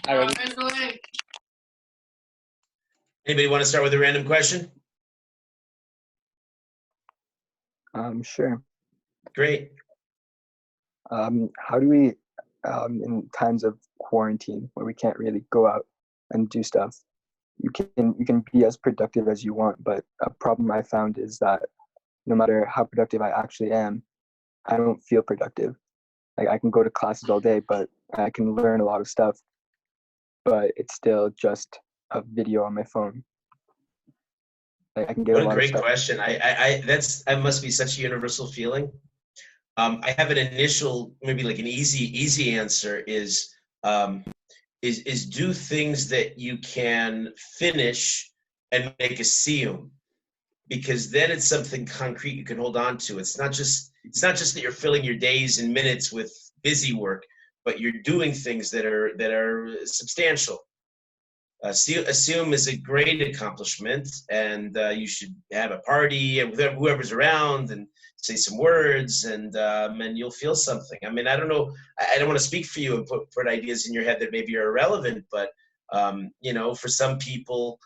Hi, Rabbi. Anybody want to start with a random question? Sure. Great. How do we, in times of quarantine where we can't really go out and do stuff, you can be as productive as you want, but a problem I found is that no matter how productive I actually am, I don't feel productive. Like I can go to classes all day, but I can learn a lot of stuff, but it's still just a video on my phone. Like I can get What a a lot great of stuff. question. That must be such a universal feeling. I have an initial, maybe like an easy answer is do things that you can finish and make a siyum, because then it's something concrete you can hold on to. It's not just that you're filling your days and minutes with busy work, but you're doing things that are substantial. Assume is a great accomplishment, and you should have a party with whoever's around and say some words, and you'll feel something. I mean, I don't know. I don't want to speak for you and put ideas in your head that maybe are irrelevant, but for some people,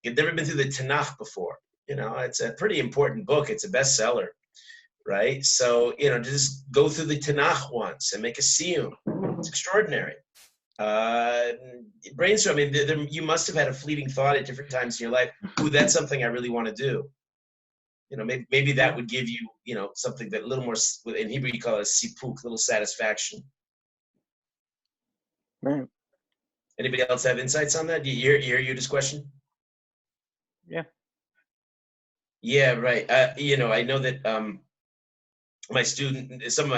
you've never been through the Tanakh before. It's a pretty important book. It's a bestseller, right? So just go through the Tanakh once and make a siyum. It's extraordinary. Brainstorm. I mean, you must have had a fleeting thought at different times in your life. Ooh, that's something I really want to do. Maybe that would give you, something that a little more. In Hebrew, you call it a sipuk, little satisfaction. Right. Anybody else have insights on that? Do you hear Yudah's question? Yeah. Yeah, right. I know that some of my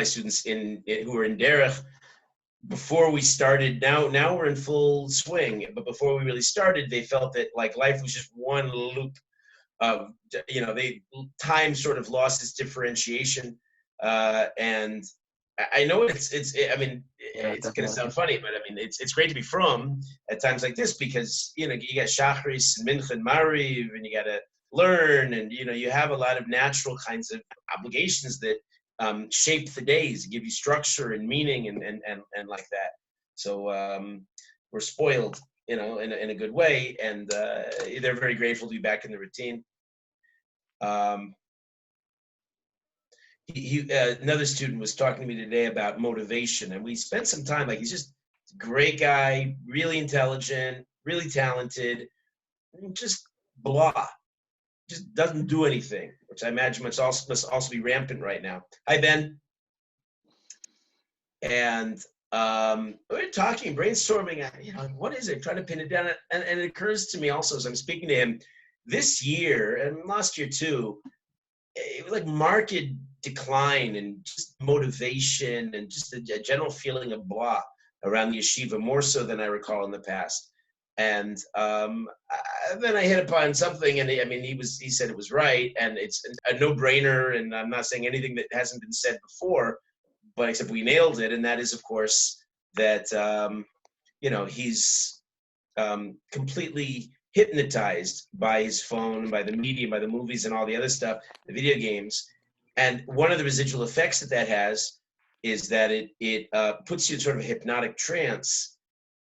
students who are in Derech, before we started, now we're in full swing, but before we really started, they felt that like life was just one loop of, time sort of lost its differentiation. And I know it's going to sound funny, but I mean, it's great to be from at times like this, because, you got Shachris and Mincha and Mariv, and you got to learn, and, you have a lot of natural kinds of obligations that shape the days, give you structure and meaning and like that. So we're spoiled, in a good way, and they're very grateful to be back in the routine. Another student was talking to me today about motivation, and we spent some time. Like, he's just a great guy, really intelligent, really talented, just blah. Just doesn't do anything, which I imagine must also be rampant right now. Hi, Ben. And we're talking, brainstorming, what is it? Trying to pin it down. And it occurs to me also, as I'm speaking to him, this year and last year too, it was like marked decline and just motivation and just a general feeling of blah around the yeshiva, more so than I recall in the past. And then I hit upon something, and he said it was right, and it's a no-brainer, and I'm not saying anything that hasn't been said before, but except we nailed it, and that is, of course, that he's completely hypnotized by his phone, by the media, by the movies, and all the other stuff, the video games. And one of the residual effects that has is that it puts you in sort of a hypnotic trance.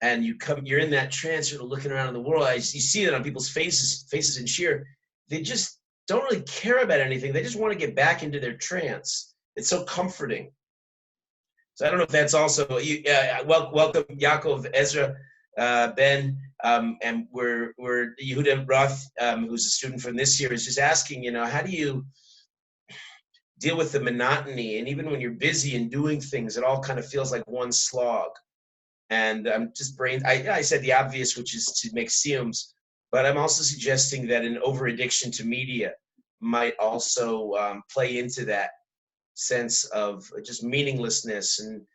And you're in that trance, sort of looking around in the world. You see it on people's faces in Shiur. They just don't really care about anything. They just want to get back into their trance. It's so comforting. So I don't know if that's also welcome Yaakov, Ezra, Ben, and we're Yehuda Roth, who's a student from this year, is just asking, how do you deal with the monotony? And even when you're busy and doing things, it all kind of feels like one slog. And I'm just I said the obvious, which is to make siyums, but I'm also suggesting that an over-addiction to media might also play into that sense of just meaninglessness. And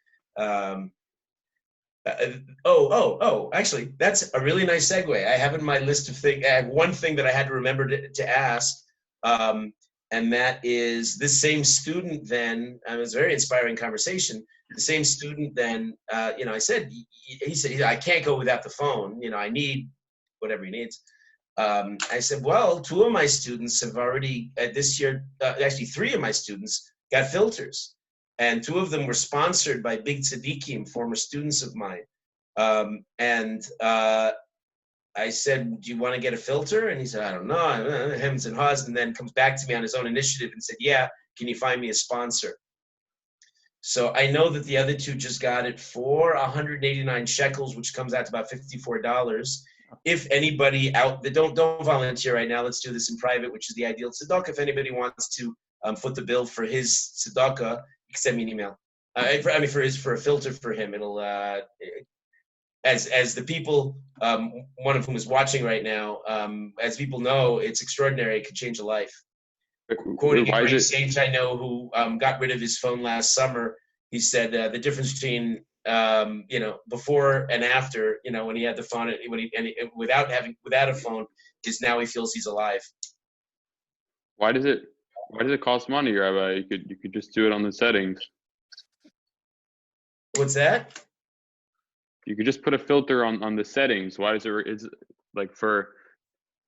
actually, that's a really nice segue. I have in my list of things, I have one thing that I had to remember to ask, and that is this same student then, it was a very inspiring conversation. The same student then, I said, he said, I can't go without the phone. I need whatever he needs. I said, well, 2 of my students have already, this year, actually 3 of my students got filters. And 2 of them were sponsored by big tzaddikim, former students of mine. And I said, do you want to get a filter? And he said, I don't know, hems and haws, and then comes back to me on his own initiative and said, yeah, can you find me a sponsor? So I know that the other two just got it for 189 shekels, which comes out to about $54. If anybody out there, don't volunteer right now, let's do this in private, which is the ideal tzedakah. If anybody wants to foot the bill for his tzedakah, you can send me an email. For a filter for him, it'll as the people, one of whom is watching right now, as people know, it's extraordinary. It could change a life. Quoting a great sage I know who got rid of his phone last summer, he said the difference between before and after, when he had the phone, without a phone, is now he feels he's alive. Why does it cost money, Rabbi? You could just do it on the settings. What's that? You could just put a filter on the settings. Why is it like for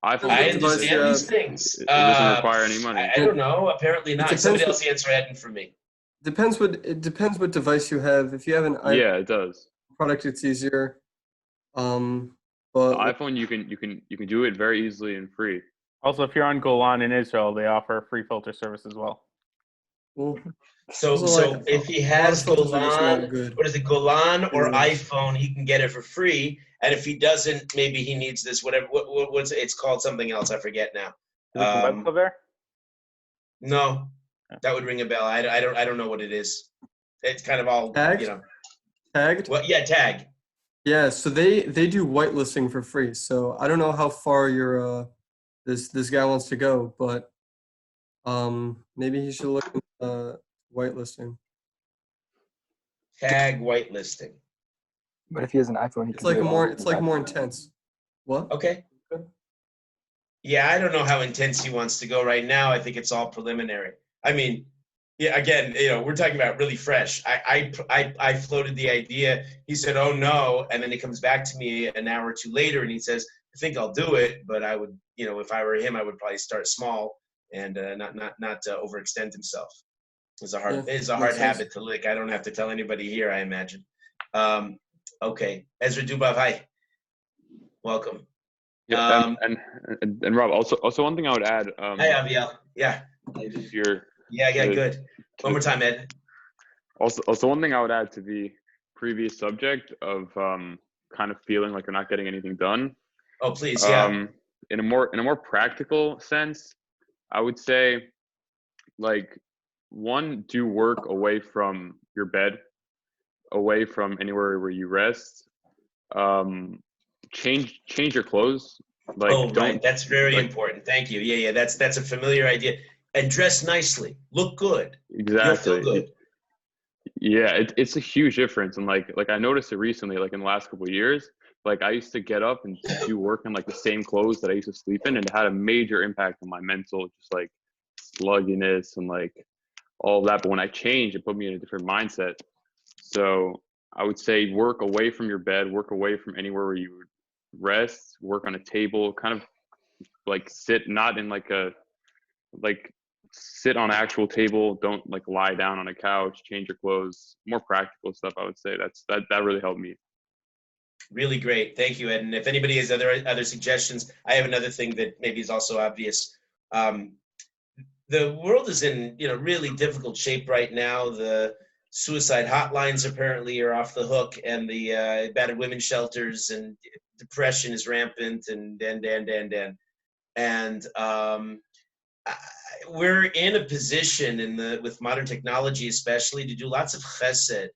iPhone? I understand these things. It doesn't require any money. I don't know. Apparently not. Somebody else answer that for me. Depends what device you have. If you have an iPhone it does. Product, it's easier. But the iPhone, you can do it very easily and free. Also, if you're on Golan in Israel, they offer a free filter service as well. So if he has Golan, what is it, Golan or iPhone, he can get it for free. And if he doesn't, maybe he needs this, whatever. What's it's called something else? I forget now. Web cover? No, that would ring a bell. I don't know what it is. It's kind of all Tagged? Tagged? Well, yeah, tag. Yeah, so they do whitelisting for free. So I don't know how far your this guy wants to go, but maybe he should look at whitelisting. Tag whitelisting. But if he has an iPhone, he It's can like do it more intense. What? Okay. Yeah, I don't know how intense he wants to go right now. I think it's all preliminary. I mean, yeah, again, we're talking about really fresh. I floated the idea. He said, "Oh no," and then he comes back to me an hour or two later, and he says, "I think I'll do it, but I would, if I were him, I would probably start small and not overextend himself." It's a hard habit to lick. I don't have to tell anybody here, I imagine. Okay, Ezra Dubav, hi, welcome. Yeah, and Rob, also one thing I would add. Hi, Aviel. Yeah. Good. One more time, Ed. Also, one thing I would add to the previous subject of kind of feeling like you're not getting anything done. Oh, please, yeah. In a more practical sense, I would say, like, one, do work away from your bed, away from anywhere where you rest. Change your clothes. Right. That's very important. Thank you. Yeah. That's a familiar idea. And dress nicely. Look good. Exactly. You'll feel good. Yeah, it's a huge difference. And like I noticed it recently, like in the last couple of years. Like I used to get up and do work in like the same clothes that I used to sleep in, and it had a major impact on my mental, just like sluggishness and like all of that. But when I changed, it put me in a different mindset. So I would say work away from your bed, work away from anywhere where you would rest, work on a table, kind of like sit, not in sit on an actual table. Don't like lie down on a couch, change your clothes, more practical stuff. I would say that really helped me. Really great. Thank you, Ed. And if anybody has other suggestions, I have another thing that maybe is also obvious. The world is in really difficult shape right now. The suicide hotlines apparently are off the hook, and the battered women's shelters, and depression is rampant, and we're in a position with modern technology, especially, to do lots of chesed.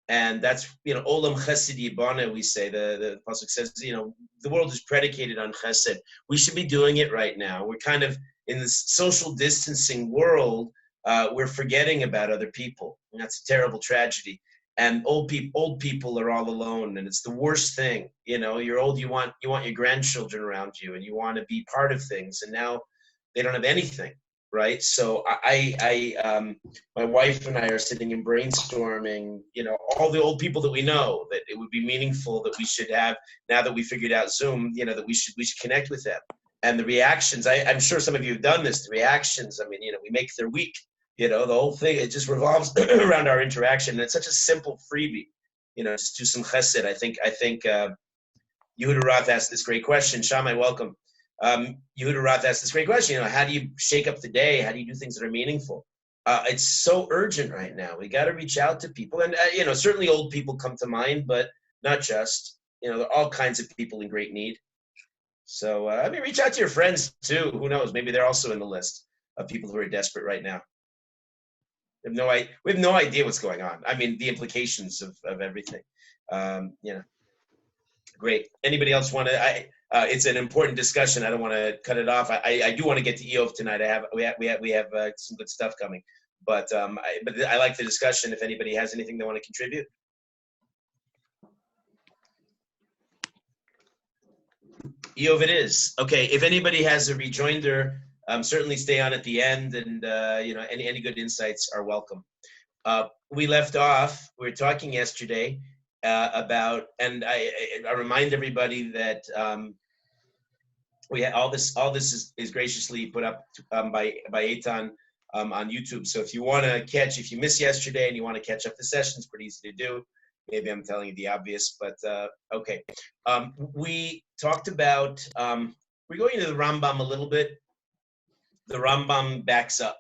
And that's, olam chesed yibana, we say. The pasuk says, the world is predicated on chesed. We should be doing it right now. We're kind of in this social distancing world. We're forgetting about other people, and that's a terrible tragedy. And old people are all alone, and it's the worst thing. You're old, you want your grandchildren around you, and you want to be part of things, and now they don't have anything. Right. So my wife and I are sitting and brainstorming, all the old people that we know, that it would be meaningful that we should have, now that we figured out Zoom, that we should connect with them. And the reactions, I'm sure some of you have done this, the reactions, we make their week, the whole thing, it just revolves around our interaction. And it's such a simple freebie. just do some chesed. I think Yehuda Roth asked this great question. Shammai, welcome. Yehuda Roth asked this great question. How do you shake up the day? How do you do things that are meaningful? It's so urgent right now. We got to reach out to people, and certainly old people come to mind, but not just. There are all kinds of people in great need. So reach out to your friends too. Who knows? Maybe they're also in the list of people who are desperate right now. We have no idea what's going on. The implications of everything. Great. Anybody else want to? It's an important discussion. I don't want to cut it off. I do want to get to Iyov tonight. We have some good stuff coming. But I like the discussion. If anybody has anything they want to contribute. Iyov, it is. Okay. If anybody has a rejoinder, certainly stay on at the end, and any good insights are welcome. We left off. We were talking yesterday about, and I remind everybody that we had all this is graciously put up by Eitan on YouTube. So if you want to if you missed yesterday and you want to catch up the session, it's pretty easy to do. Maybe I'm telling you the obvious, but okay. We talked about, we're going into the Rambam a little bit. The Rambam backs up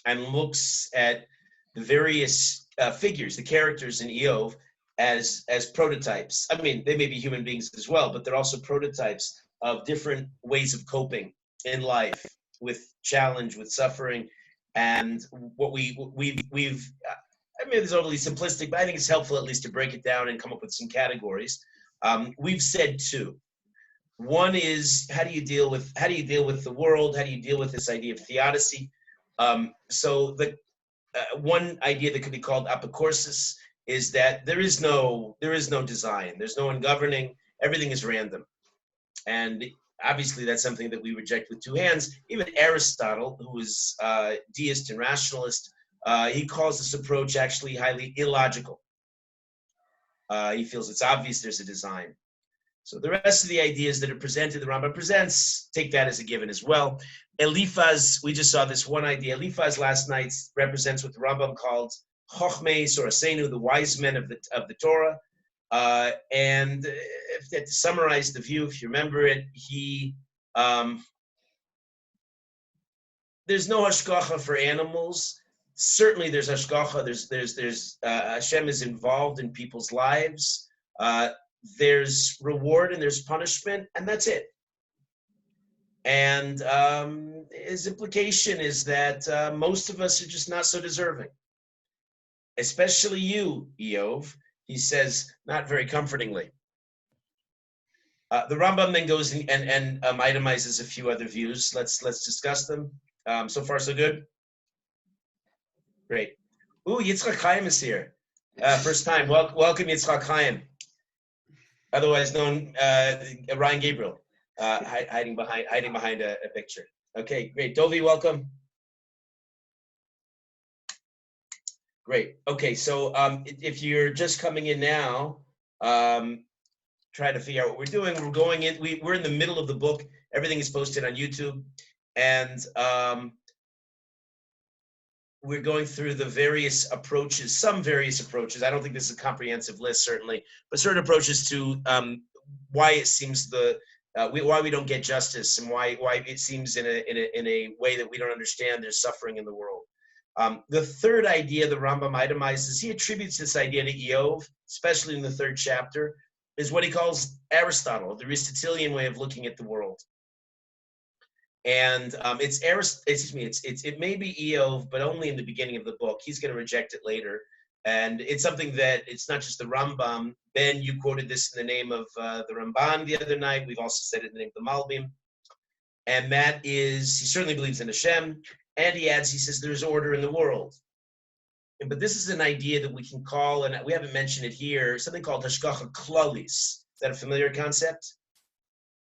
and looks at the various figures, the characters in Iyov as prototypes. They may be human beings as well, but they're also prototypes of different ways of coping in life with challenge, with suffering, and what we've it's overly simplistic, but I think it's helpful at least to break it down and come up with some categories. We've said two. One is how do you deal with the world? How do you deal with this idea of theodicy? So the one idea that could be called apocoursis is that there is no design. There's no one governing. Everything is random, and obviously that's something that we reject with two hands. Even Aristotle, who is deist and rationalist, he calls this approach actually highly illogical. He feels it's obvious there's a design. So the rest of the ideas that are presented, the Rambam presents, take that as a given as well. Eliphaz, we just saw this one idea. Eliphaz last night represents what the Rambam called Chochmes or Asenu, the wise men of the Torah. And to summarize the view, if you remember it, there's no hashgacha for animals. Certainly, there's hashgacha. There's Hashem is involved in people's lives. There's reward and there's punishment, and that's it. And his implication is that most of us are just not so deserving, especially you, Iyov. He says, not very comfortingly. The Rambam then goes and itemizes a few other views. Let's discuss them. So far, so good. Great. Ooh, Yitzchak Chaim is here. First time. Welcome, Yitzchak Chaim. Otherwise known Ryan Gabriel, hiding behind a picture. Okay, great. Dovi, welcome. Great. Okay, so if you're just coming in now, try to figure out what we're doing. We're in the middle of the book. Everything is posted on YouTube, and we're going through the various approaches, some various approaches. I don't think this is a comprehensive list, certainly, but certain approaches to why it seems why we don't get justice and why it seems in a way that we don't understand there's suffering in the world. The third idea the Rambam itemizes, he attributes this idea to Iyov, especially in the third chapter, is what he calls Aristotle, the Aristotelian way of looking at the world. And it may be Iyov, but only in the beginning of the book. He's going to reject it later. And it's something that it's not just the Rambam. Ben, you quoted this in the name of the Ramban the other night. We've also said it in the name of the Malbim. And that is, he certainly believes in Hashem. And he adds, he says, there's order in the world. But this is an idea that we can call, and we haven't mentioned it here, something called hashgacha klalis. Is that a familiar concept?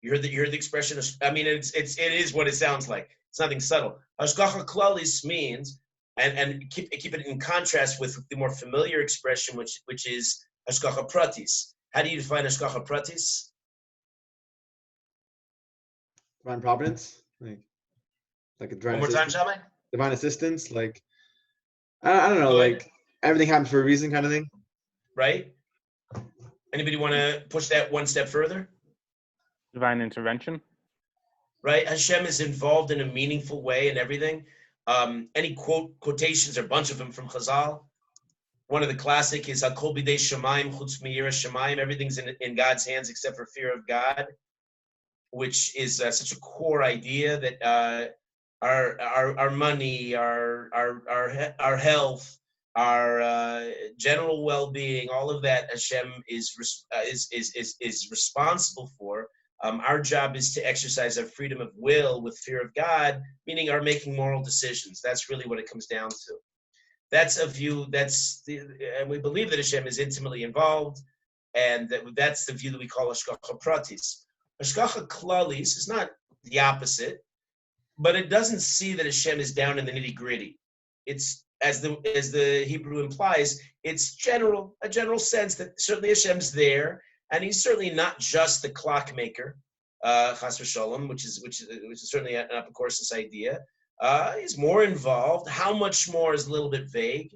You heard the expression. It is what it sounds like. It's nothing subtle. Hashgacha klalis means, and keep it in contrast with the more familiar expression, which is hashgacha pratis. How do you define hashgacha pratis? Divine providence, like a divine. One more time, Shammai. Divine assistance, like I don't know, like everything happens for a reason, kind of thing. Right. Anybody want to push that one step further? Divine intervention. Right? Hashem is involved in a meaningful way in everything. Any quotations, or a bunch of them from Chazal. One of the classic is Hakol b'dei Shemaim chutz miyira Shemaim. Everything's in God's hands except for fear of God, which is such a core idea that our money, our health, our general well-being, all of that Hashem is responsible for. Our job is to exercise our freedom of will with fear of God, meaning our making moral decisions. That's really what it comes down to. That's a view. And we believe that Hashem is intimately involved, and that's the view that we call Hashgacha Pratis. Hashgacha Klalis is not the opposite, but it doesn't see that Hashem is down in the nitty-gritty. It's, as the Hebrew implies, it's a general sense that certainly Hashem's there, and he's certainly not just the clockmaker, chas v'shalom, which is certainly an Apikoros idea. He's more involved. How much more is a little bit vague.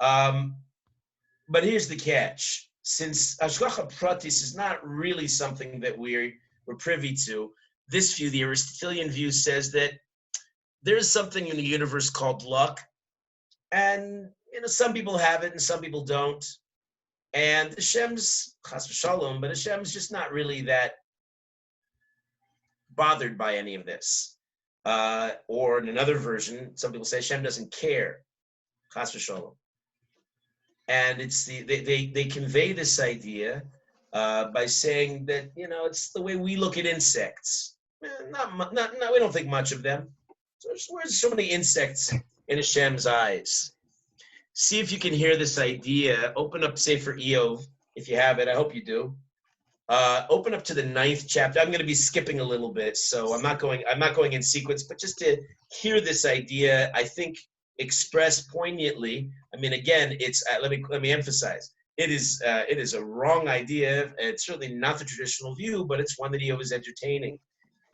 But here's the catch: since Hashgacha Pratis is not really something that we're privy to, this view, the Aristotelian view, says that there's something in the universe called luck, and some people have it and some people don't. And Hashem's chas v'shalom, but Hashem's just not really that bothered by any of this. Or in another version, some people say Hashem doesn't care, chas v'shalom. And it's they convey this idea by saying that it's the way we look at insects. Not we don't think much of them. So there's so many insects in Hashem's eyes. See if you can hear this idea. Open up Sefer Iyov, if you have it. I hope you do. Open up to the 9th chapter. I'm going to be skipping a little bit, so I'm not going in sequence, but just to hear this idea, I think expressed poignantly. I mean, again, it's let me emphasize. It is a wrong idea. It's certainly not the traditional view, but it's one that Iyov is entertaining.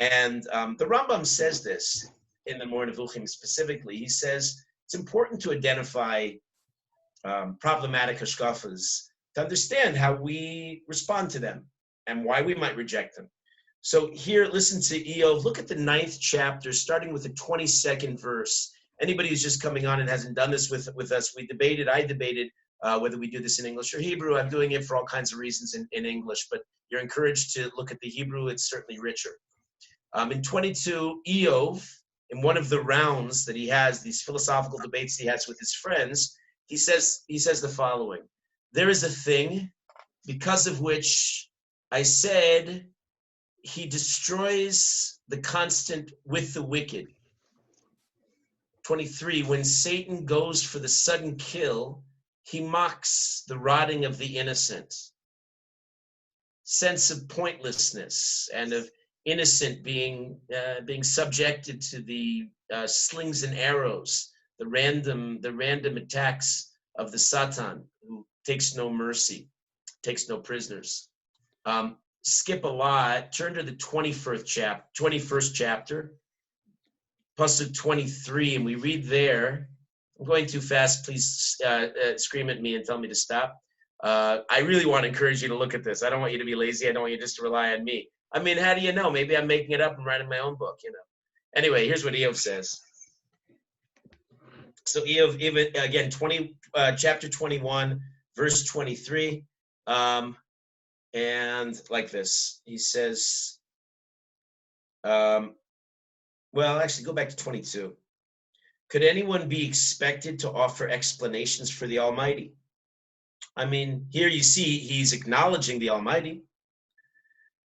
And the Rambam says this in the Moreh Nevuchim specifically. He says it's important to identify problematic hashkafas to understand how we respond to them and why we might reject them. So here, listen to Iyov. Look at the 9th chapter, starting with the 22nd verse. Anybody who's just coming on and hasn't done this with us, I debated whether we do this in English or Hebrew. I'm doing it for all kinds of reasons in English, but you're encouraged to look at the Hebrew. It's certainly richer. In 22, Iyov, in one of the rounds that he has, these philosophical debates he has with his friends, he says the following: there is a thing because of which I said he destroys the constant with the wicked. 23, when Satan goes for the sudden kill, he mocks the rotting of the innocent. Sense of pointlessness and of innocent being subjected to the slings and arrows, the random attacks of the Satan, who takes no mercy, takes no prisoners. Skip a lot. Turn to the 21st chapter, Pasuk 23, and we read there. I'm going too fast. Please scream at me and tell me to stop. I really want to encourage you to look at this. I don't want you to be lazy. I don't want you just to rely on me. I mean, how do you know? Maybe I'm making it up and writing my own book, Anyway, here's what Iyov says. So Iyov, even again, chapter 21, verse 23, and like this. He says, well, actually, go back to 22. Could anyone be expected to offer explanations for the Almighty? I mean, here you see he's acknowledging the Almighty.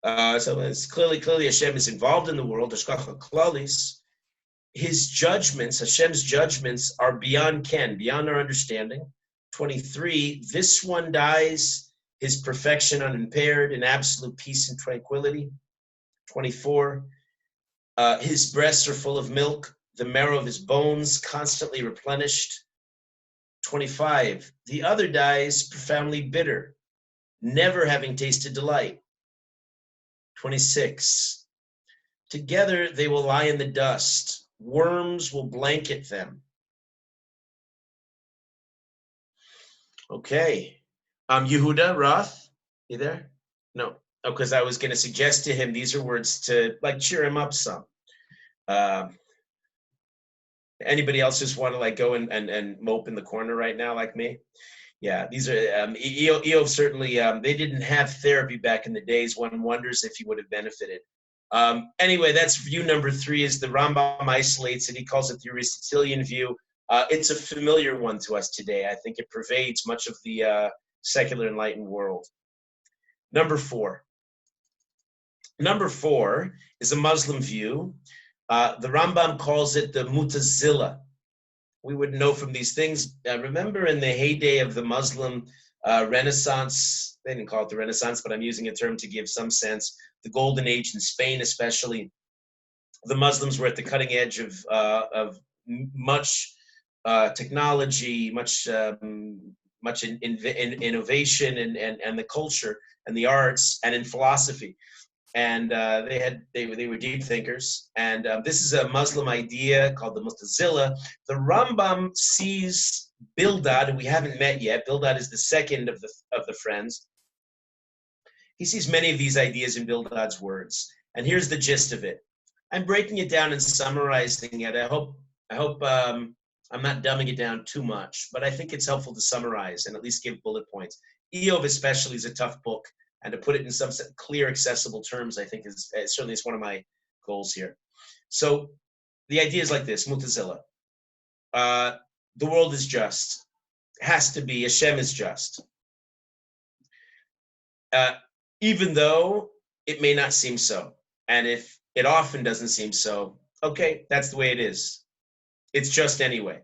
So it's clearly Hashem is involved in the world. Hashgacha Klalis. His judgments, Hashem's judgments, are beyond our understanding. 23, this one dies, his perfection unimpaired, in absolute peace and tranquility. 24, his breasts are full of milk, the marrow of his bones constantly replenished. 25, the other dies profoundly bitter, never having tasted delight. 26, together they will lie in the dust, worms will blanket them. Okay, Yehuda, Roth, You there? No. Oh, because I was going to suggest to him, these are words to like cheer him up some. Anybody else just want to like go and mope in the corner right now like me? Yeah, these are Iyov certainly. They didn't have therapy back in the days. One wonders if he would have benefited. Anyway, that's view number 3. Is the Rambam isolates it. He calls it the Aristotelian view. It's a familiar one to us today. I think it pervades much of the secular enlightened world. Number 4. Number 4 is a Muslim view. The Rambam calls it the Mutazila. We would know from these things. Remember in the heyday of the Muslim Renaissance, they didn't call it the Renaissance, but I'm using a term to give some sense, the Golden Age in Spain especially, the Muslims were at the cutting edge of much technology, much innovation and the culture and the arts and in philosophy. And they were deep thinkers. And this is a Muslim idea called the Mutazila. The Rambam sees Bildad, who we haven't met yet. Bildad is the second of the friends. He sees many of these ideas in Bildad's words. And here's the gist of it. I'm breaking it down and summarizing it. I hope I'm not dumbing it down too much, but I think it's helpful to summarize and at least give bullet points. Iyov especially is a tough book. And to put it in some clear, accessible terms, I think is certainly one of my goals here. So the idea is like this, Mutazila. The world is just. Has to be. Hashem is just. Even though it may not seem so. And if it often doesn't seem so, okay, that's the way it is. It's just anyway.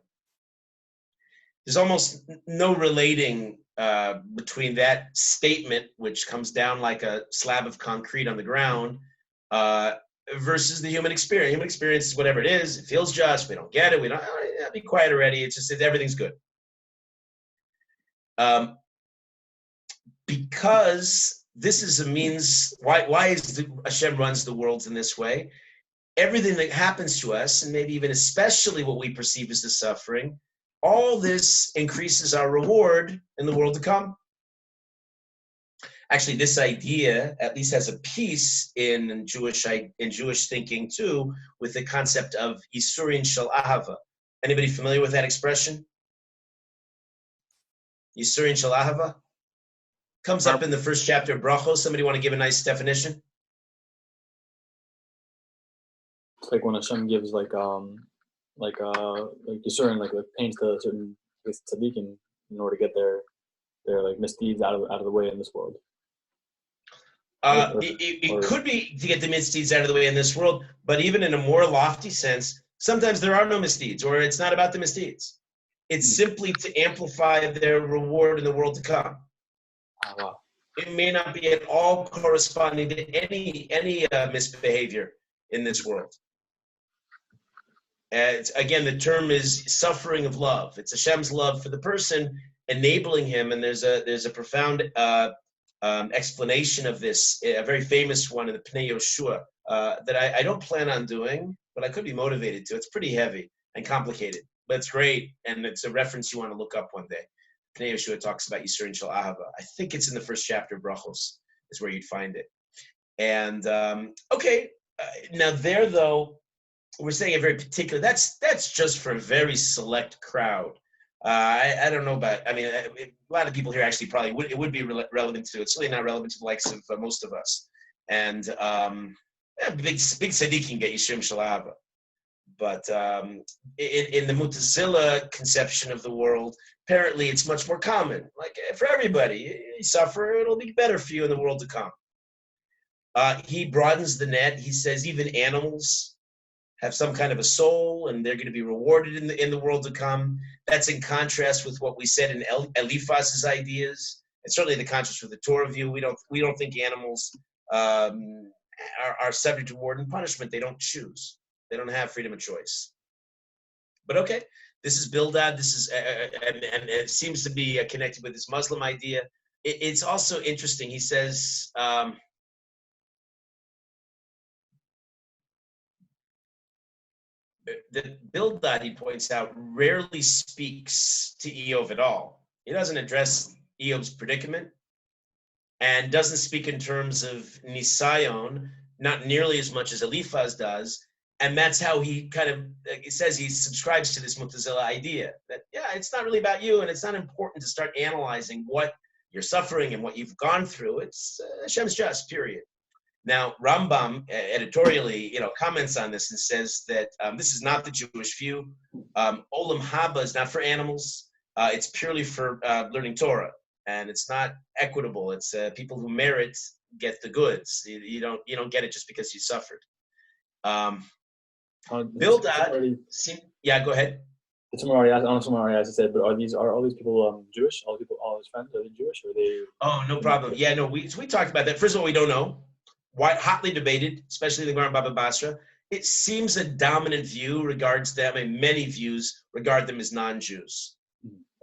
There's almost no relating between that statement, which comes down like a slab of concrete on the ground, versus the human experience. Human experience is whatever it is. It feels just. We don't get it. We don't. Be quiet already. It's just everything's good. Because this is a means. Why is Hashem runs the world in this way? Everything that happens to us, and maybe even especially what we perceive as the suffering, all this increases our reward in the world to come. Actually, this idea at least has a piece in Jewish thinking too, with the concept of Yisurin Shel Ahava. Anybody familiar with that expression? Yisurin Shel Ahava comes up in the first chapter of Brachos. Somebody want to give a nice definition? It's like when Hashem gives like Yisurin, like pains to certain tzaddikim in order to get their like misdeeds out of the way in this world. It could be to get the misdeeds out of the way in this world, but even in a more lofty sense, sometimes there are no misdeeds, or it's not about the misdeeds. It's simply to amplify their reward in the world to come. Oh, wow. It may not be at all corresponding to any misbehavior in this world. Again, the term is suffering of love. It's Hashem's love for the person, enabling him, and there's a profound explanation of this, a very famous one in the Pnei Yoshua that I don't plan on doing, but I could be motivated to. It's pretty heavy and complicated, but it's great, and it's a reference you want to look up one day. Pnei Yoshua talks about Yisurin Shel Ahava. I think it's in the first chapter of Brachos is where you'd find it. And now there though, we're saying a very particular. That's just for a very select crowd. I don't know about. I mean, a lot of people here actually probably would be relevant to. It's really not relevant to the likes of most of us. And big tzaddik can get Yisurin Shel Ahava. But in the Mutazila conception of the world, apparently it's much more common. Like for everybody, you suffer, it'll be better for you in the world to come. He broadens the net. He says even animals have some kind of a soul, and they're going to be rewarded in the world to come. That's in contrast with what we said in Eliphaz's ideas. It's certainly the contrast with the Torah view. We don't think animals are subject to reward and punishment. They don't choose. They don't have freedom of choice. But okay, this is Bildad. This is and it seems to be connected with this Muslim idea. It's also interesting. He says. The Bildad, he points out, rarely speaks to Iyov at all. He doesn't address Iyov's predicament, and doesn't speak in terms of nisayon, not nearly as much as Eliphaz does. And that's how he kind of, he says he subscribes to this Mutazila idea that, yeah, it's not really about you, and it's not important to start analyzing what you're suffering and what you've gone through. It's Hashem's just, period. Now, Rambam editorially, comments on this and says that this is not the Jewish view. Olam Haba is not for animals. It's purely for learning Torah, and it's not equitable. It's people who merit get the goods. You don't get it just because you suffered. Bildad, yeah, go ahead. Someone already asked. I don't know if someone already asked. Said, but are all these people Jewish? All his friends, are they Jewish, or are they? Oh, no problem. Yeah, no, we talked about that. First of all, we don't know. Hotly debated, especially the Gemara Baba Basra. It seems a dominant view regards them, and many views regard them as non-Jews.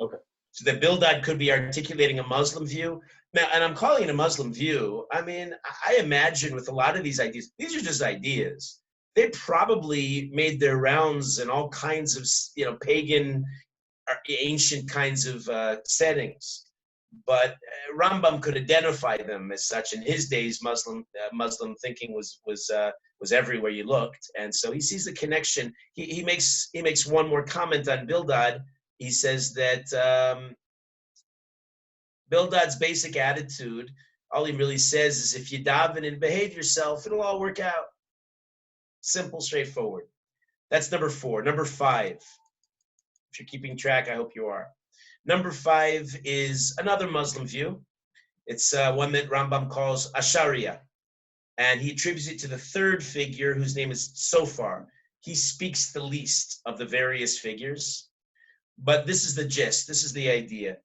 Okay. So that Bildad could be articulating a Muslim view. Now, and I'm calling it a Muslim view. I mean, I imagine with a lot of these ideas, these are just ideas. They probably made their rounds in all kinds of, pagan, ancient kinds of settings. But Rambam could identify them as such. In his days, Muslim thinking was everywhere you looked, and so he sees the connection. He makes one more comment on Bildad. He says that Bildad's basic attitude, all he really says is, if you daven and behave yourself, it'll all work out. Simple, straightforward. That's number 4. Number 5. If you're keeping track, I hope you are. Number 5 is another Muslim view. It's one that Rambam calls Ashariya. And he attributes it to the third figure, whose name is Sofar. He speaks the least of the various figures. But this is the gist. This is the idea.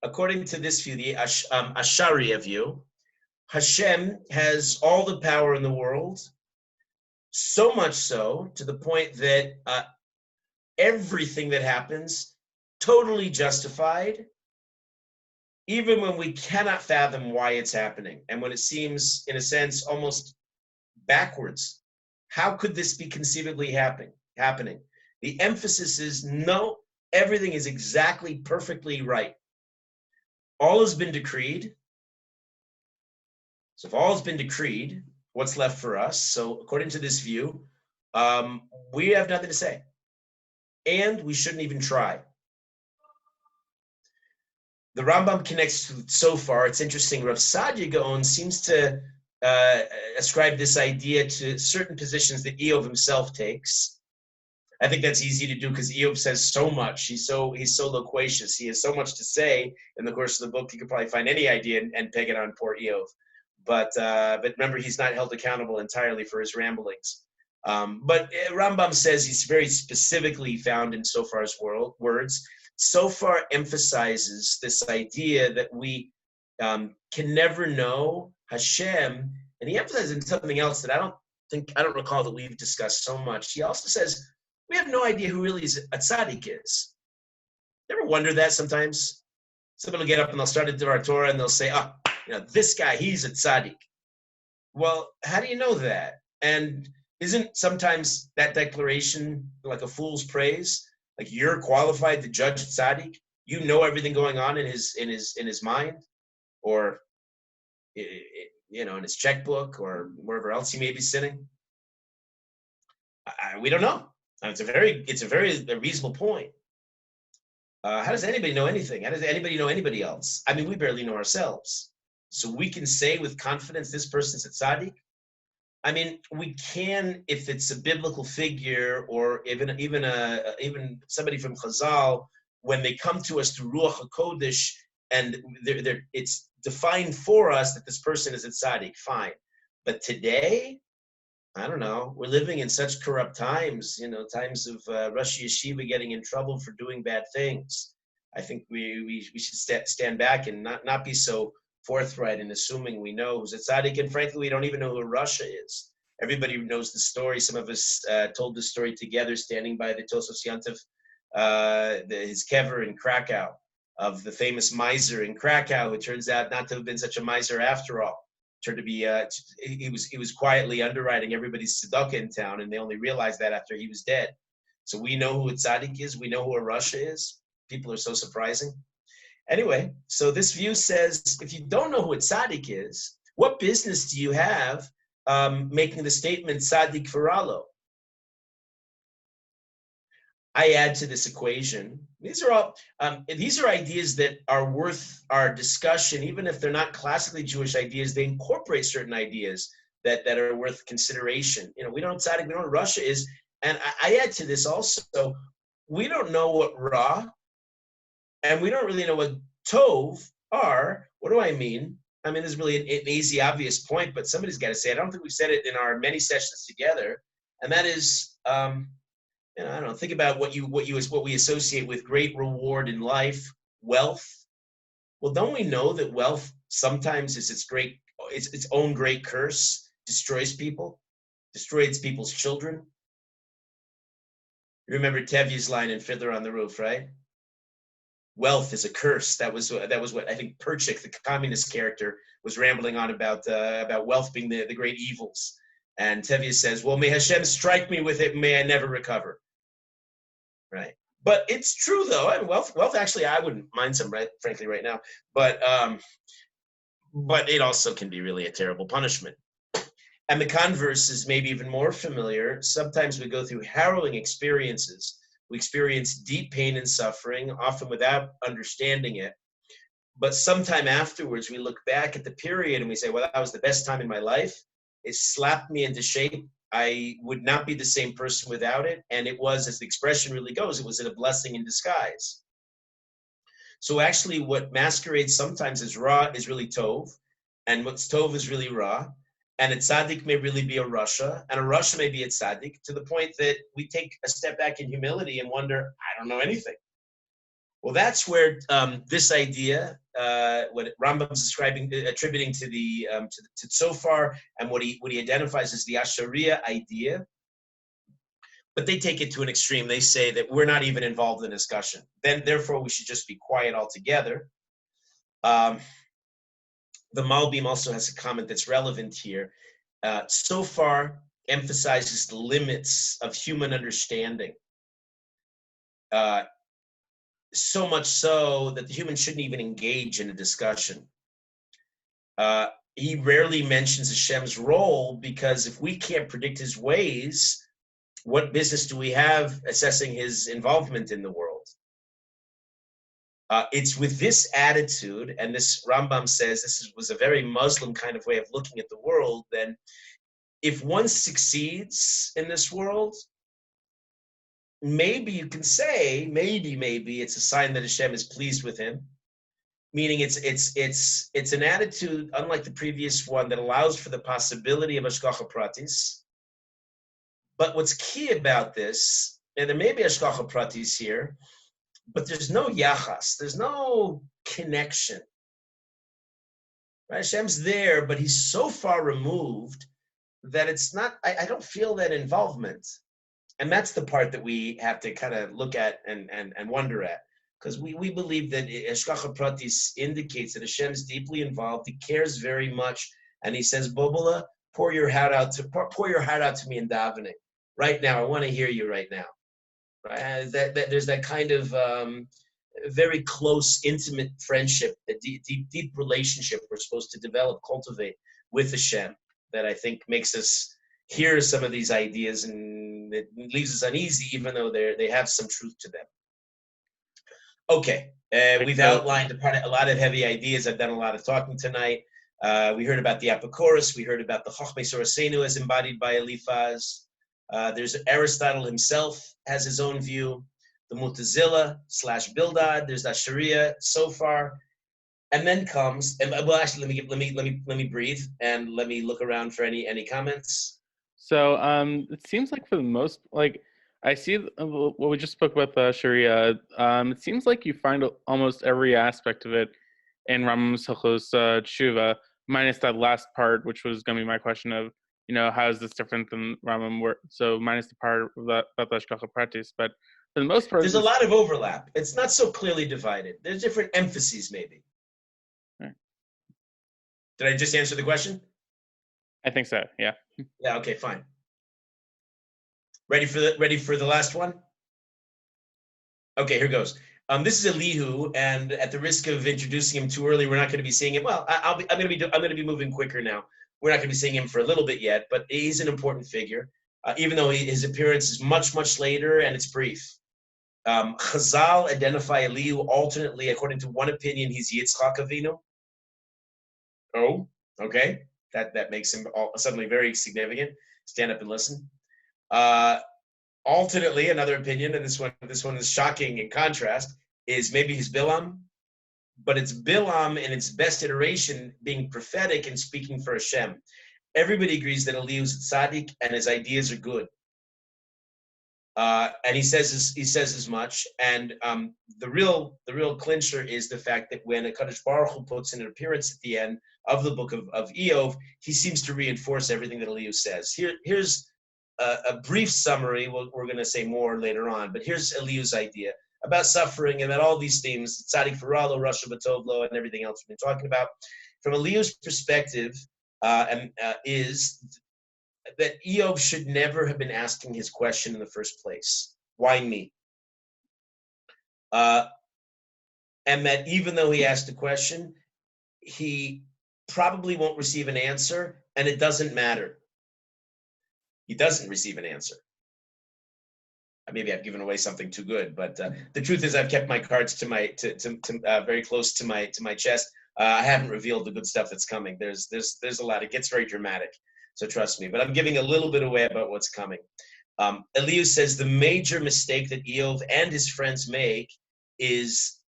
According to this view, the Ashariya view, Hashem has all the power in the world, so much so to the point that everything that happens, totally justified, even when we cannot fathom why it's happening, and when it seems, in a sense, almost backwards. How could this be conceivably happening? The emphasis is, no, everything is exactly, perfectly right. All has been decreed. So if all has been decreed, what's left for us? So according to this view, we have nothing to say. And we shouldn't even try. The Rambam connects to so far. It's interesting. Rav Sadia Gaon seems to ascribe this idea to certain positions that Iyov himself takes. I think that's easy to do because Iyov says so much. He's so loquacious. He has so much to say in the course of the book. You could probably find any idea and peg it on poor Iyov. But remember, he's not held accountable entirely for his ramblings. But Rambam says he's very specifically found in Sofar's words. Sofar emphasizes this idea that we can never know Hashem, and he emphasizes in something else that I don't recall that we've discussed so much. He also says we have no idea who really a tzaddik is. You ever wonder that sometimes? Somebody will get up and they'll start a Dvar Torah and they'll say, this guy, he's a tzaddik. Well, how do you know that? And isn't sometimes that declaration like a fool's praise? Like, you're qualified to judge tzaddik? You know everything going on in his mind, or in his checkbook, or wherever else he may be sitting. We don't know. It's a very reasonable point. How does anybody know anything? How does anybody know anybody else? I mean, we barely know ourselves. So we can say with confidence this person's a tzaddik. I mean, we can if it's a biblical figure, or even somebody from Chazal, when they come to us through Ruach HaKodesh, and it's defined for us that this person is a tzaddik. Fine, but today, I don't know. We're living in such corrupt times. Times of Rosh Yeshiva getting in trouble for doing bad things. I think we should stand back and not be so forthright in assuming we know who's a tzaddik, and frankly, we don't even know who Russia is. Everybody knows the story. Some of us told the story together, standing by the Tosos Yantiv, his kever in Krakow, of the famous miser in Krakow, who turns out not to have been such a miser after all. Turned to be, he was quietly underwriting everybody's tzedakah in town, and they only realized that after he was dead. So we know who a tzaddik is. We know who a Russia is. People are so surprising. Anyway, so this view says, if you don't know who a tzaddik is, what business do you have making the statement tzaddik v'ralo? I add to this equation. These are all these are ideas that are worth our discussion, even if they're not classically Jewish ideas. They incorporate certain ideas that are worth consideration. You know, we don't know tzaddik, we know what Russia is, and I add to this also. We don't know what Ra, and we don't really know what Tov are. What do I mean? I mean, this is really an easy, obvious point, but somebody's got to say it. I don't think we've said it in our many sessions together, and that is. I don't know, think about what we associate with great reward in life, wealth. Well, don't we know that wealth sometimes is its own great curse, destroys people, destroys people's children? You remember Tevye's line in Fiddler on the Roof, right? Wealth is a curse. That was what I think Perchik, the communist character, was rambling on about wealth being the great evils. And Tevye says, well, may Hashem strike me with it, may I never recover. Right. But it's true, though. I mean, wealth actually, I wouldn't mind some, frankly, right now. But it also can be really a terrible punishment. And the converse is maybe even more familiar. Sometimes we go through harrowing experiences. We experience deep pain and suffering, often without understanding it. But sometime afterwards, we look back at the period and we say, well, that was the best time in my life. It slapped me into shape. I would not be the same person without it. And it was, as the expression really goes, it was a blessing in disguise. So actually what masquerades sometimes as Ra is really Tov, and what's Tov is really Ra, and a tzaddik may really be a Rasha, and a Rasha may be a tzaddik, to the point that we take a step back in humility and wonder, I don't know anything. Well, that's where this idea, what Rambam's attributing to to Tzofar, and what he identifies as the Ashariya idea, but they take it to an extreme. They say that we're not even involved in discussion. Then, therefore, we should just be quiet altogether. The Malbim also has a comment that's relevant here. Tzofar emphasizes the limits of human understanding. So much so that the human shouldn't even engage in a discussion. He rarely mentions Hashem's role, because if we can't predict his ways, what business do we have assessing his involvement in the world? It's with this attitude, and this Rambam says this was a very Muslim kind of way of looking at the world, then if one succeeds in this world, maybe you can say, maybe it's a sign that Hashem is pleased with him. Meaning it's an attitude, unlike the previous one, that allows for the possibility of hashgacha pratis. But what's key about this, and there may be hashgacha pratis here, but there's no yachas, there's no connection. Right? Hashem's there, but he's so far removed that it's not, I don't feel that involvement. And that's the part that we have to kind of look at and wonder at. Because we believe that Hashgacha Pratis indicates that Hashem's deeply involved, he cares very much, and he says, Bobola, pour your heart out to me in davening. Right now, I want to hear you right now. Right? There's that kind of very close, intimate friendship, a deep relationship we're supposed to develop, cultivate with Hashem, that I think makes us hear some of these ideas, and it leaves us uneasy, even though they have some truth to them. Okay, we've outlined a lot of heavy ideas. I've done a lot of talking tonight. We heard about the Apicorus. We heard about the Chochmei Sorasenu as embodied by Eliphaz. There's Aristotle himself has his own view. The Mutazila / Bildad. There's that Sharia so far, and then comes. And well, actually, let me breathe and let me look around for any comments. So it seems like for the most, like, I see what we just spoke about Sharia. It seems like you find almost every aspect of it in Rambam's Hilchos Tshuva, minus that last part, which was going to be my question of, how is this different than Rambam? So minus the part about the Hashgacha Pratis, but for the most part, there's a lot of overlap. It's not so clearly divided. There's different emphases, maybe. Right. Did I just answer the question? I think so. Yeah. Yeah. Okay. Fine. Ready for the last one? Okay, here goes. This is Elihu, and at the risk of introducing him too early, we're not going to be seeing him. Well, I'm going to be moving quicker now. We're not going to be seeing him for a little bit yet, but he's an important figure, even though his appearance is much, much later and it's brief. Chazal identify Elihu alternately. According to one opinion, he's Yitzchak Avinu. Oh, okay. That makes him suddenly very significant. Stand up and listen. Alternately, another opinion, and this one is shocking in contrast, is maybe he's Bilam, but it's Bilam in its best iteration, being prophetic and speaking for Hashem. Everybody agrees that Elihu's tzaddik and his ideas are good. And he says as much. And the real clincher is the fact that when HaKadosh Baruch Hu puts in an appearance at the end of the book of Iyov, he seems to reinforce everything that Elihu says. Here's a brief summary. We're going to say more later on, but here's Elihu's idea about suffering and about all these themes, Tzaddik Faralo, Rasha Batovlo, and everything else we've been talking about. From Elihu's perspective, is that Iyov should never have been asking his question in the first place. Why me? And that even though he asked a question, he probably won't receive an answer, and it doesn't matter. He doesn't receive an answer. Maybe I've given away something too good, but the truth is I've kept my cards to very close to my chest. I haven't revealed the good stuff that's coming. There's a lot. It gets very dramatic, so trust me. But I'm giving a little bit away about what's coming. Elihu says the major mistake that Iyov and his friends make is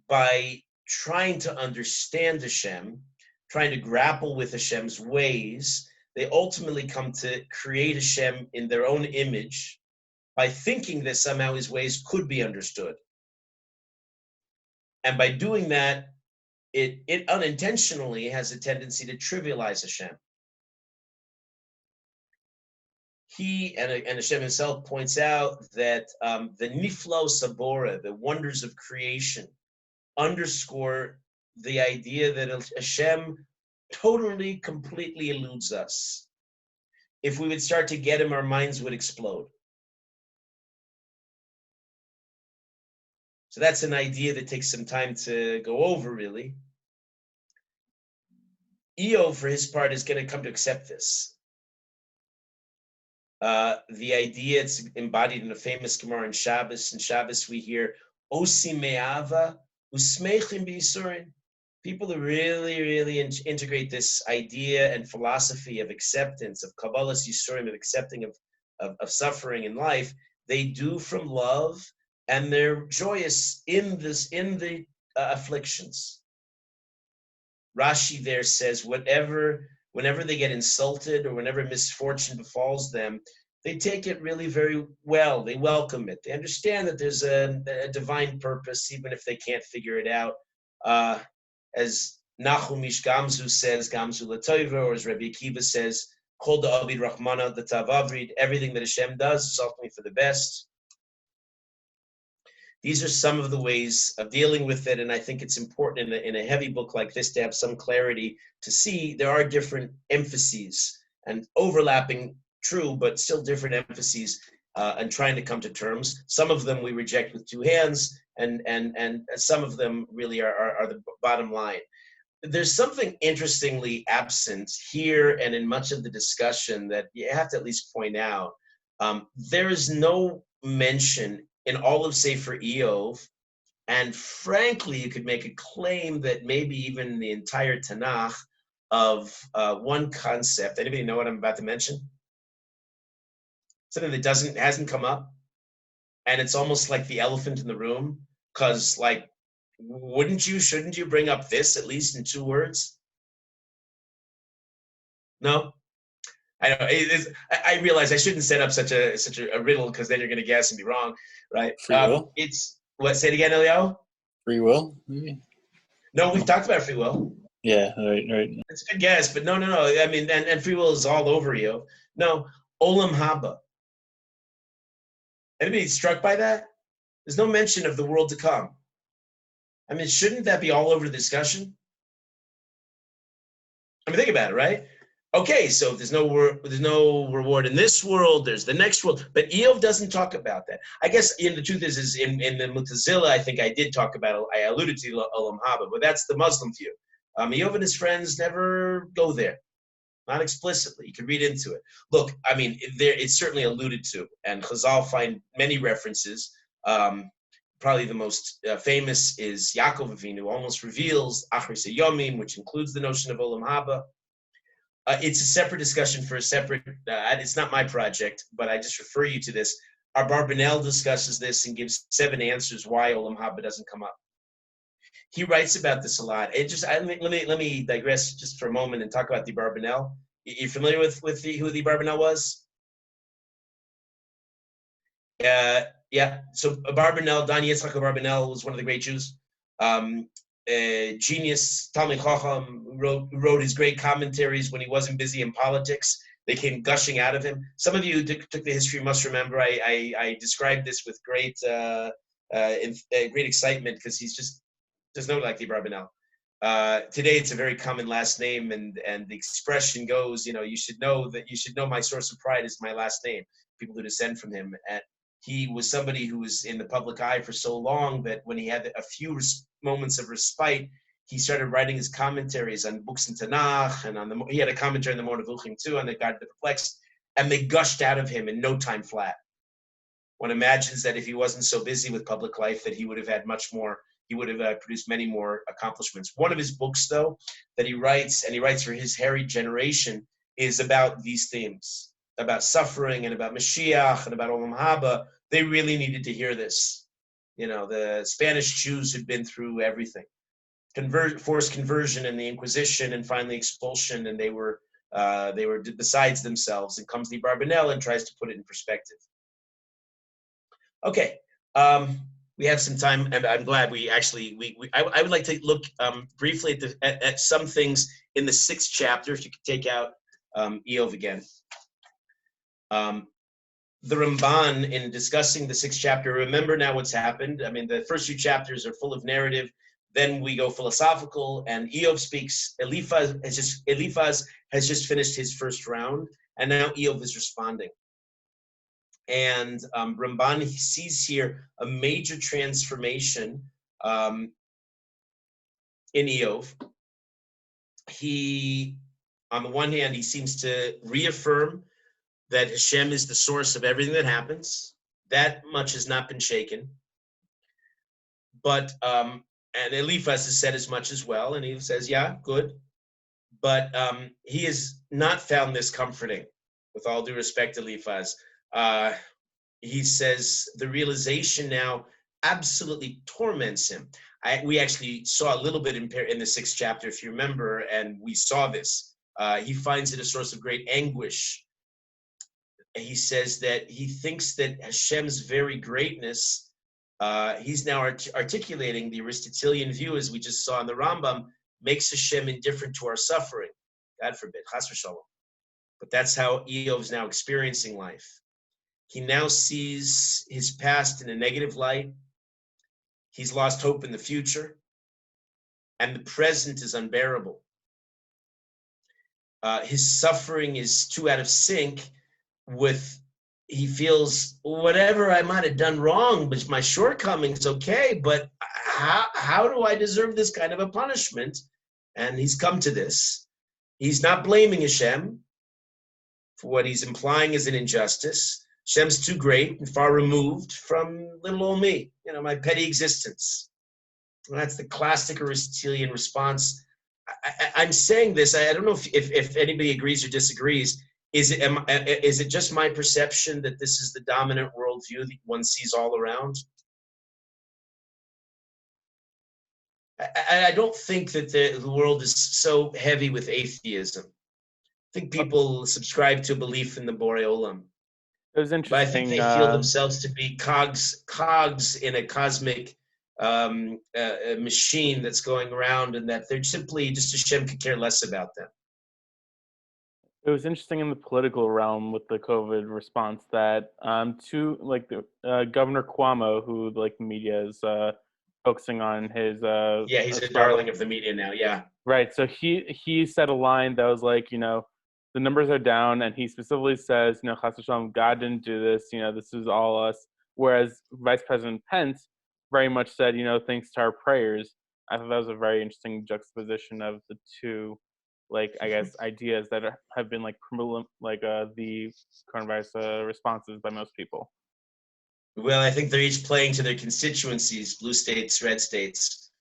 by trying to understand Hashem, trying to grapple with Hashem's ways, they ultimately come to create Hashem in their own image by thinking that somehow his ways could be understood. And by doing that, it unintentionally has a tendency to trivialize Hashem. He and Hashem himself points out that the Niflo Sabora, the wonders of creation, underscore the idea that Hashem totally, completely eludes us. If we would start to get him, our minds would explode. So that's an idea that takes some time to go over, really. Iyov, for his part, is going to come to accept this. The idea, it's embodied in a famous Gemara in Shabbos. In Shabbos, we hear, Osi me'ava usmeichim b'yisurin. People who really, really integrate this idea and philosophy of acceptance, of Kabbalah's Yisurim, of accepting of suffering in life, they do from love, and they're joyous in the afflictions. Rashi there says, whenever they get insulted or whenever misfortune befalls them, they take it really very well. They welcome it. They understand that there's a divine purpose, even if they can't figure it out. As Nachumish Gamzu says, Gamzu Latova, or as Rabbi Akiva says, Kol da'abid Rahmana Datavavrid, everything that Hashem does is ultimately for the best. These are some of the ways of dealing with it, and I think it's important in a heavy book like this to have some clarity, to see there are different emphases and overlapping, true, but still different emphases, and trying to come to terms. Some of them we reject with two hands, and some of them really are the bottom line. There's something interestingly absent here and in much of the discussion that you have to at least point out. There is no mention in all of Sefer Iyov, and frankly, you could make a claim that maybe even the entire Tanakh, of one concept. Anybody know what I'm about to mention? Something that hasn't come up, and it's almost like the elephant in the room, because like, shouldn't you bring up this at least in 2 words? No? I know I realize I shouldn't set up such a riddle, because then you're going to guess and be wrong, right? Free will. It's what? Say it again, Elio. Free will, maybe. No, we've talked about free will. Yeah, right. It's a good guess, but no. I mean, and free will is all over you. No, Olam Haba. Anybody struck by that? There's no mention of the world to come. I mean, shouldn't that be all over the discussion? I mean, think about it, right? Okay, so if there's no reward in this world, there's the next world. But Iyov doesn't talk about that. I guess the truth is in the Mutazila, I think I did talk about, I alluded to Olam Haba, but that's the Muslim view. Iyov and his friends never go there, not explicitly. You can read into it. Look, I mean, it's certainly alluded to, and Chazal find many references. Probably the most famous is Yaakov Avinu almost reveals Achris Yomim, which includes the notion of Olam Haba. It's a separate discussion for a separate, it's not my project, but I just refer you to this. Our Barbanel discusses this and gives 7 answers why Olam Haba doesn't come up. He writes about this a lot. Let me digress just for a moment and talk about the Barbanel. You're familiar with who the Barbanel was? Yeah. So Barbanel, Dan Yitzchak Barbanel was one of the great Jews. Genius, Talmid Chacham, wrote his great commentaries when he wasn't busy in politics. They came gushing out of him. Some of you who took the history must remember I described this with great excitement because there's no like the Barbanel. Today it's a very common last name, and the expression goes, you should know my source of pride is my last name. People who descend from him, and he was somebody who was in the public eye for so long that when he had a few moments of respite, he started writing his commentaries on books in Tanakh, and he had a commentary on the Moreh Nevuchim too, on the God of the Perplexed, and they gushed out of him in no time flat. One imagines that if he wasn't so busy with public life, that he would have had much more. He would have produced many more accomplishments. One of his books, though, that he writes, and he writes for his harried generation, is about these themes, about suffering and about Mashiach and about Olam Haba. They really needed to hear this. The Spanish Jews had been through everything. Forced conversion and the Inquisition and finally expulsion, and they were besides themselves. And comes the Barbanel and tries to put it in perspective. Okay, we have some time, and I'm glad I would like to look briefly at some things in the 6th chapter. If you could take out Iyov again. The Ramban, in discussing the 6th chapter, remember now what's happened. I mean, the first few chapters are full of narrative. Then we go philosophical, and Iyov speaks. Eliphaz has just finished his first round, and now Iyov is responding. And Ramban sees here a major transformation in Iyov. He, on the one hand, he seems to reaffirm that Hashem is the source of everything that happens. That much has not been shaken. But, and Eliphaz has said as much as well, and he says, yeah, good. But he has not found this comforting, with all due respect to Eliphaz. He says the realization now absolutely torments him. We actually saw a little bit in the 6th chapter, if you remember, and we saw this. He finds it a source of great anguish. He says that he thinks that Hashem's very greatness, he's now articulating the Aristotelian view, as we just saw in the Rambam, makes Hashem indifferent to our suffering. God forbid, chas v'shalom. But that's how Iyov's now experiencing life. He now sees his past in a negative light. He's lost hope in the future. And the present is unbearable. His suffering is too out of sync with, he feels, whatever I might have done wrong, but my shortcomings, okay, but how do I deserve this kind of a punishment? And he's come to this. He's not blaming Hashem for what he's implying is an injustice. Hashem's too great and far removed from little old me, my petty existence. And that's the classic Aristotelian response. I'm saying this, I don't know if anybody agrees or disagrees. Is it just my perception that this is the dominant worldview that one sees all around? I don't think that the world is so heavy with atheism. I think people subscribe to a belief in the Borei Olam. It was interesting. But I think they feel themselves to be cogs in a cosmic a machine that's going around, and that they're simply just Hashem could care less about them. It was interesting in the political realm with the COVID response that Governor Cuomo, who the media is focusing on his he's a darling of the media now. Yeah, right. So he said a line that was the numbers are down, and he specifically says, Chas v'shalom, God didn't do this. This is all us. Whereas Vice President Pence very much said, thanks to our prayers. I thought that was a very interesting juxtaposition of the two, I guess, ideas that have been the coronavirus responses by most people. Well, I think they're each playing to their constituencies, blue states, red states.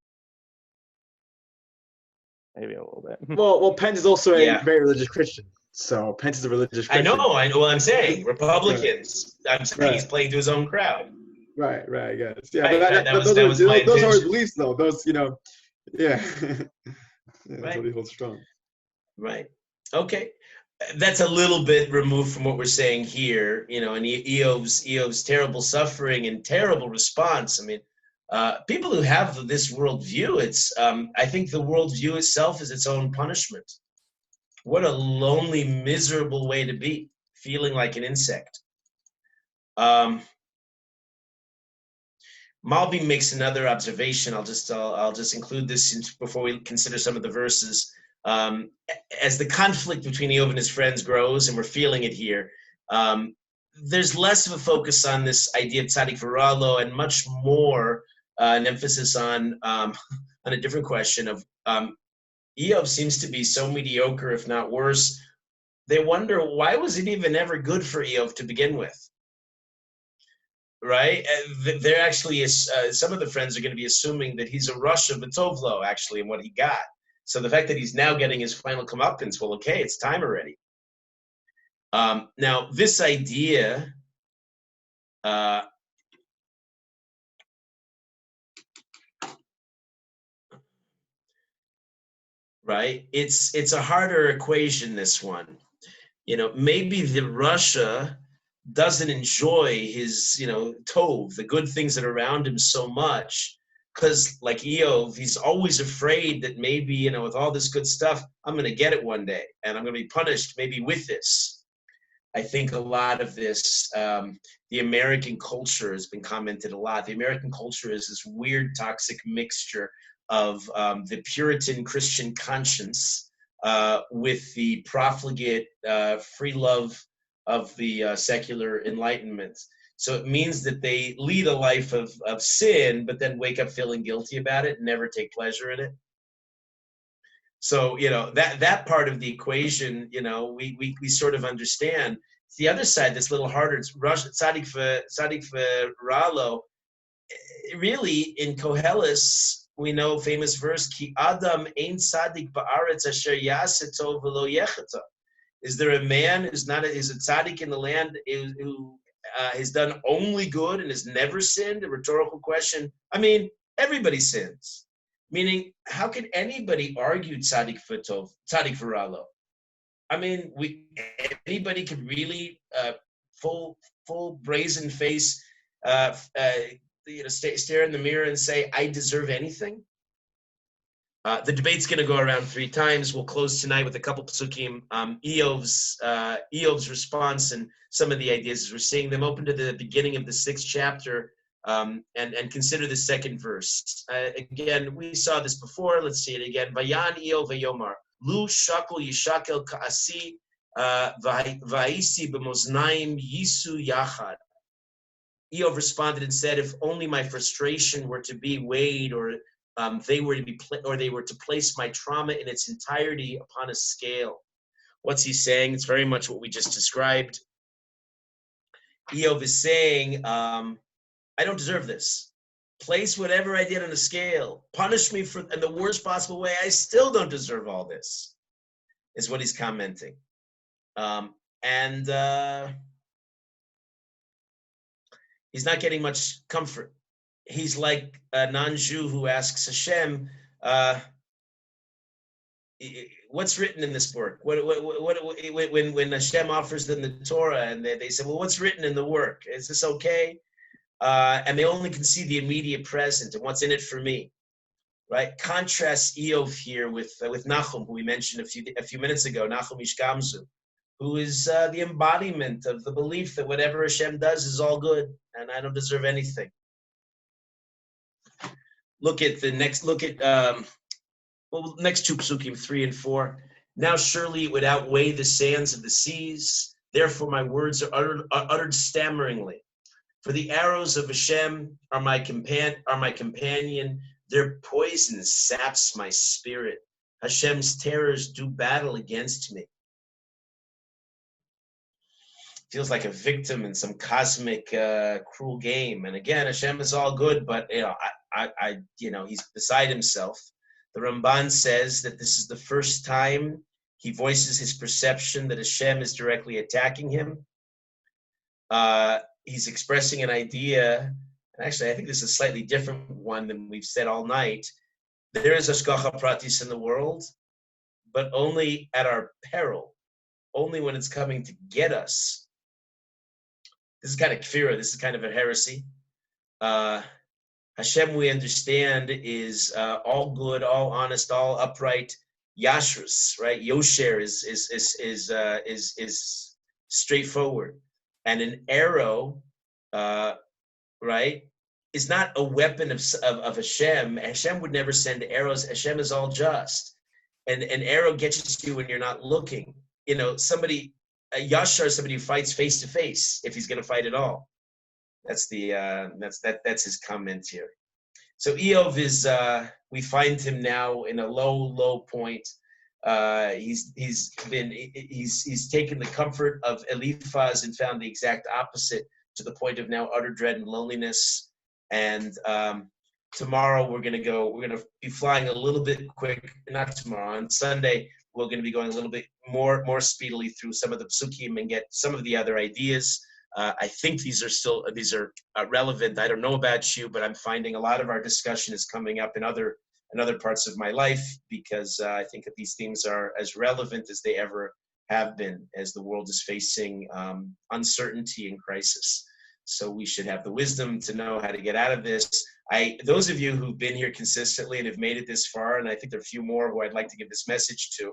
Maybe a little bit. Well, Pence is also a Yeah. very religious Christian. So Pence is a religious I Christian. know. Well, I'm saying Republicans. I'm saying he's playing to his own crowd. Right, I guess. Yeah, Right, but that was my those are his intention. beliefs, though. Those, yeah. Yeah, that's Right. what he holds strong. Right. Okay. That's a little bit removed from what we're saying here, and Iyov's terrible suffering and terrible response. I mean, people who have this worldview, I think the worldview itself is its own punishment. What a lonely, miserable way to be, feeling like an insect. Malby makes another observation. I'll just include this before we consider some of the verses. As the conflict between Iyov and his friends grows, and we're feeling it here, there's less of a focus on this idea of tzaddik v'ralo, and much more an emphasis on a different question of Iyov seems to be so mediocre, if not worse. They wonder, why was it even ever good for Iyov to begin with? Right? They're actually, some of the friends are going to be assuming that he's a rush of Betovlo, actually, in what he got. So the fact that he's now getting his final comeuppance, well, okay, it's time already. Now, this idea, right? It's a harder equation, this one. Maybe Russia doesn't enjoy his, tov, the good things that are around him so much, because like Iyov, he's always afraid that maybe, with all this good stuff, I'm going to get it one day, and I'm going to be punished maybe with this. I think a lot of this, the American culture has been commented a lot. The American culture is this weird, toxic mixture of the Puritan Christian conscience with the profligate free love of the secular Enlightenment. So it means that they lead a life of sin, but then wake up feeling guilty about it and never take pleasure in it. So, that part of the equation, we sort of understand. It's the other side that's a little harder. It's tzaddik v'ralo. Really, in Koheles, we know famous verse, Ki Adam ein tzaddik ba'aretz asher yaseh tov v'lo yechata. Is there a man is a tzaddik in the land who has done only good and has never sinned? A rhetorical question. I mean, everybody sins. Meaning, how can anybody argue tzaddik v'ralo? I mean, anybody could really full brazen face stare in the mirror and say, I deserve anything? The debate's going to go around 3 times. We'll close tonight with a couple psukim. Iyov's response and some of the ideas as we're seeing them. Open to the beginning of the 6th chapter and consider the 2nd verse. Again, we saw this before. Let's see it again. Vayan Iyov vayomar lu shakol yishakel ka'asi va'isi b'moznaim yisu yachad. Iyov responded and said, if only my frustration were to be weighed, or they were to place my trauma in its entirety upon a scale. What's he saying? It's very much what we just described. Iyov is saying, I don't deserve this. Place whatever I did on a scale. Punish me in the worst possible way. I still don't deserve all this, is what he's commenting. He's not getting much comfort. He's like a non-Jew who asks Hashem, what's written in this work? When Hashem offers them the Torah and they say, well, what's written in the work? Is this okay? And they only can see the immediate present and what's in it for me, right? Contrast Iyov here with Nachum, who we mentioned a few minutes ago, Nachum Ishgamzu, who is the embodiment of the belief that whatever Hashem does is all good and I don't deserve anything. Look at next 2 psukim, 3 and 4. Now surely it would outweigh the sands of the seas. Therefore my words are uttered stammeringly. For the arrows of Hashem are my companion. Their poison saps my spirit. Hashem's terrors do battle against me. Feels like a victim in some cosmic cruel game. And again, Hashem is all good, but he's beside himself. The Ramban says that this is the first time he voices his perception that Hashem is directly attacking him. He's expressing an idea, and actually I think this is a slightly different one than we've said all night. There is Hashgacha Pratis in the world, but only at our peril, only when it's coming to get us. This is kind of kfirah, this is kind of a heresy. Hashem, we understand, is all good, all honest, all upright, yashrus, right? Yosher is straightforward. And an arrow, right, is not a weapon of Hashem. Hashem would never send arrows. Hashem is all just. And an arrow gets you when you're not looking. You know, a yashar is somebody who fights face to face, if he's going to fight at all. That's his comment here. So Iyov is, we find him now in a low point. He's taken the comfort of Eliphaz and found the exact opposite, to the point of now utter dread and loneliness. And tomorrow we're going to be flying a little bit quick. Not tomorrow, on Sunday we're going to be going a little bit more speedily through some of the psukim and get some of the other ideas. I think these are relevant. I don't know about you, but I'm finding a lot of our discussion is coming up in other parts of my life, because I think that these themes are as relevant as they ever have been, as the world is facing uncertainty and crisis. So we should have the wisdom to know how to get out of this. Those of you who've been here consistently and have made it this far, and I think there are a few more who I'd like to give this message to,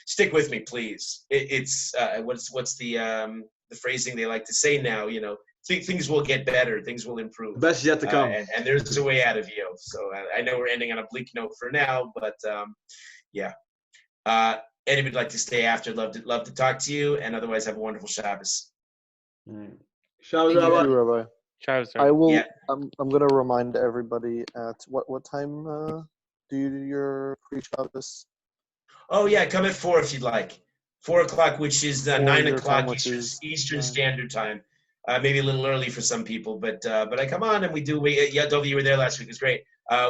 stick with me, please. It's what's the phrasing they like to say now? You know, things will get better, things will improve. The best is yet to come. And there's a way out of Iyov. So I know we're ending on a bleak note for now, but yeah. Anybody like to stay after? Love to talk to you, and otherwise have a wonderful Shabbos. Shabbos, Thank Rabbi. you, Rabbi. Travis, I will. Yeah. I'm going to remind everybody at what time do you do your pre-Shabbos? Oh yeah, come at 4 if you'd like. 4 o'clock, which is 9 your o'clock time, which is Eastern Standard Time. Maybe a little early for some people, but I come on and we do. Dovi, you were there last week. It was great.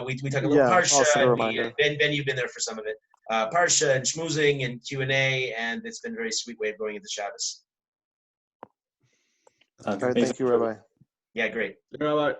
We talk a little Parsha. I'll set a reminder. Ben, you've been there for some of it. Parsha and schmoozing and Q&A, and it's been a very sweet way of going into Shabbos. All right, thank you, Rabbi. Yeah, great. Rabbi.